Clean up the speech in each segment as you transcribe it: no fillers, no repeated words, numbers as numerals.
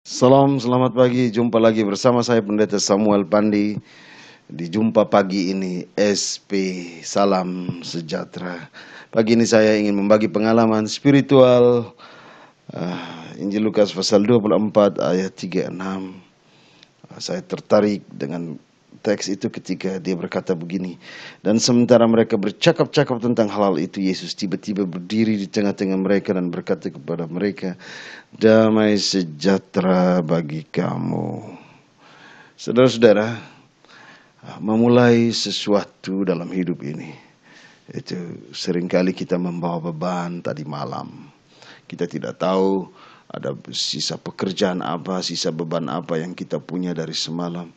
Salam, selamat pagi. Jumpa lagi bersama saya Pendeta Samuel Pandi di jumpa pagi ini SP Salam Sejahtera. Pagi ini saya ingin membagi pengalaman spiritual Injil Lukas pasal 24 ayat 36. Saya tertarik dengan teks itu ketika dia berkata begini. Dan sementara mereka bercakap-cakap tentang hal itu, Yesus tiba-tiba berdiri di tengah-tengah mereka dan berkata kepada mereka, "Damai sejahtera bagi kamu." Saudara-saudara, memulai sesuatu dalam hidup ini, itu seringkali kita membawa beban tadi malam. Kita tidak tahu ada sisa pekerjaan apa, sisa beban apa yang kita punya dari semalam.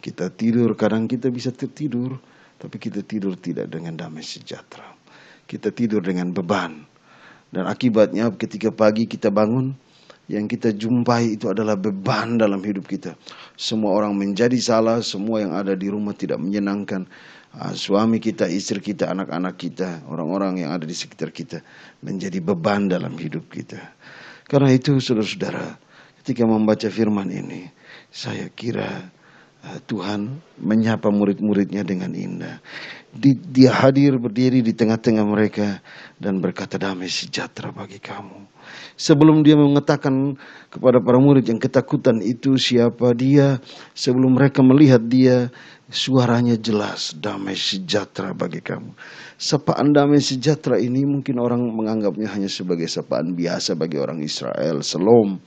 Kita tidur, kadang kita bisa tertidur, tapi kita tidur tidak dengan damai sejahtera. Kita tidur dengan beban. Dan akibatnya ketika pagi kita bangun, yang kita jumpai itu adalah beban dalam hidup kita. Semua orang menjadi salah, semua yang ada di rumah tidak menyenangkan. Suami kita, istri kita, anak-anak kita, orang-orang yang ada di sekitar kita menjadi beban dalam hidup kita. Karena itu saudara-saudara, ketika membaca firman ini, saya kira Tuhan menyapa murid-muridnya dengan indah. Dia hadir berdiri di tengah-tengah mereka dan berkata, "Damai sejahtera bagi kamu." Sebelum dia mengatakan kepada para murid yang ketakutan itu siapa dia, sebelum mereka melihat dia, suaranya jelas, "Damai sejahtera bagi kamu." Sapaan damai sejahtera ini mungkin orang menganggapnya hanya sebagai sapaan biasa bagi orang Israel, Shalom.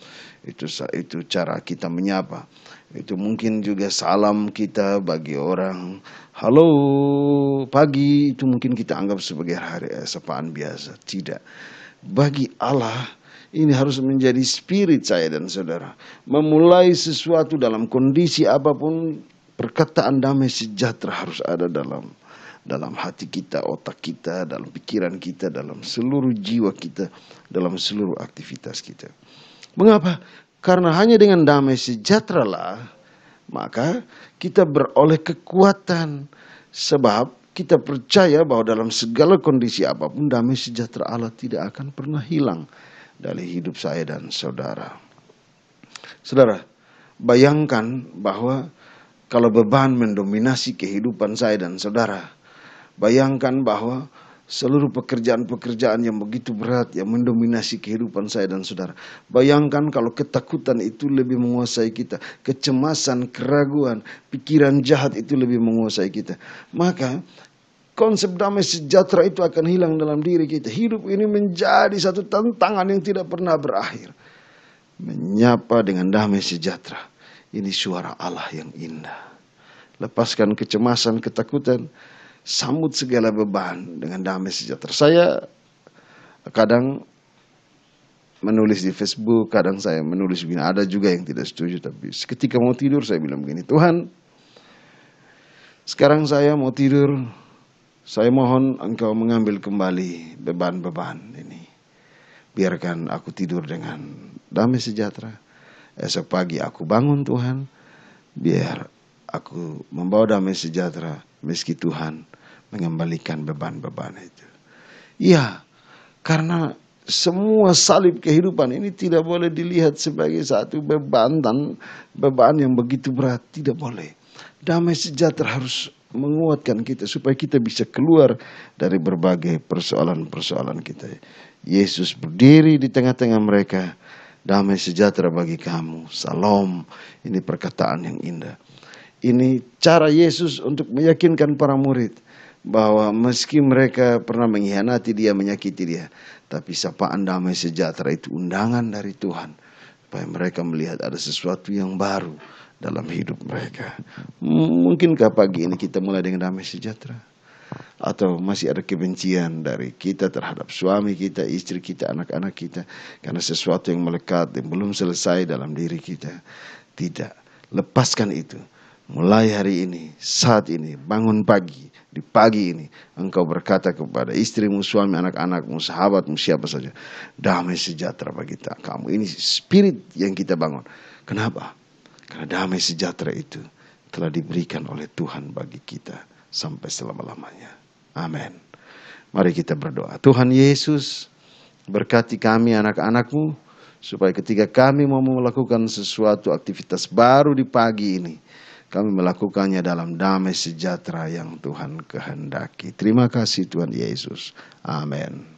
Itu cara kita menyapa. Itu mungkin juga salam kita bagi orang, "Halo pagi," itu mungkin kita anggap sebagai sapaan biasa. Tidak. Bagi Allah ini harus menjadi spirit saya dan saudara. Memulai sesuatu dalam kondisi apapun, perkataan damai sejahtera harus ada dalam hati kita, otak kita, dalam pikiran kita, dalam seluruh jiwa kita, dalam seluruh aktivitas kita. Mengapa? Karena hanya dengan damai sejahtera lah maka kita beroleh kekuatan. Sebab kita percaya bahwa dalam segala kondisi apapun damai sejahtera Allah tidak akan pernah hilang dari hidup saya dan saudara. Saudara, bayangkan bahwa kalau beban mendominasi kehidupan saya dan saudara, bayangkan bahwa seluruh pekerjaan-pekerjaan yang begitu berat yang mendominasi kehidupan saya dan saudara. Bayangkan kalau ketakutan itu lebih menguasai kita, kecemasan, keraguan, pikiran jahat itu lebih menguasai kita. Maka konsep damai sejahtera itu akan hilang dalam diri kita. Hidup ini menjadi satu tantangan yang tidak pernah berakhir. Menyapa dengan damai sejahtera. Ini suara Allah yang indah. Lepaskan kecemasan, ketakutan, sambut segala beban dengan damai sejahtera. Saya kadang menulis di Facebook, kadang saya menulis begini. Ada juga yang tidak setuju, tapi ketika mau tidur saya bilang begini, "Tuhan, sekarang saya mau tidur. Saya mohon Engkau mengambil kembali beban-beban ini. Biarkan aku tidur dengan damai sejahtera. Esok pagi aku bangun Tuhan, biar aku membawa damai sejahtera meski Tuhan mengembalikan beban-beban itu." Iya, karena semua salib kehidupan ini tidak boleh dilihat sebagai satu beban dan beban yang begitu berat. Tidak boleh. Damai sejahtera harus menguatkan kita supaya kita bisa keluar dari berbagai persoalan-persoalan kita. Yesus berdiri di tengah-tengah mereka. "Damai sejahtera bagi kamu. Salam." Ini perkataan yang indah. Ini cara Yesus untuk meyakinkan para murid bahwa meski mereka pernah mengkhianati dia, menyakiti dia, tapi sapaan damai sejahtera itu undangan dari Tuhan supaya mereka melihat ada sesuatu yang baru dalam hidup mereka. Mungkinkah pagi ini kita mulai dengan damai sejahtera? Atau masih ada kebencian dari kita terhadap suami kita, istri kita, anak-anak kita karena sesuatu yang melekat yang belum selesai dalam diri kita? Tidak. Lepaskan itu. Mulai hari ini, saat ini, bangun pagi, di pagi ini, engkau berkata kepada istrimu, suami, anak-anakmu, sahabatmu, siapa saja, "Damai sejahtera bagi kamu." Ini spirit yang kita bangun. Kenapa? Karena damai sejahtera itu telah diberikan oleh Tuhan bagi kita sampai selama-lamanya. Amin. Mari kita berdoa. Tuhan Yesus, berkati kami anak-anakmu supaya ketika kami mau melakukan sesuatu aktivitas baru di pagi ini, kami melakukannya dalam damai sejahtera yang Tuhan kehendaki. Terima kasih Tuhan Yesus. Amin.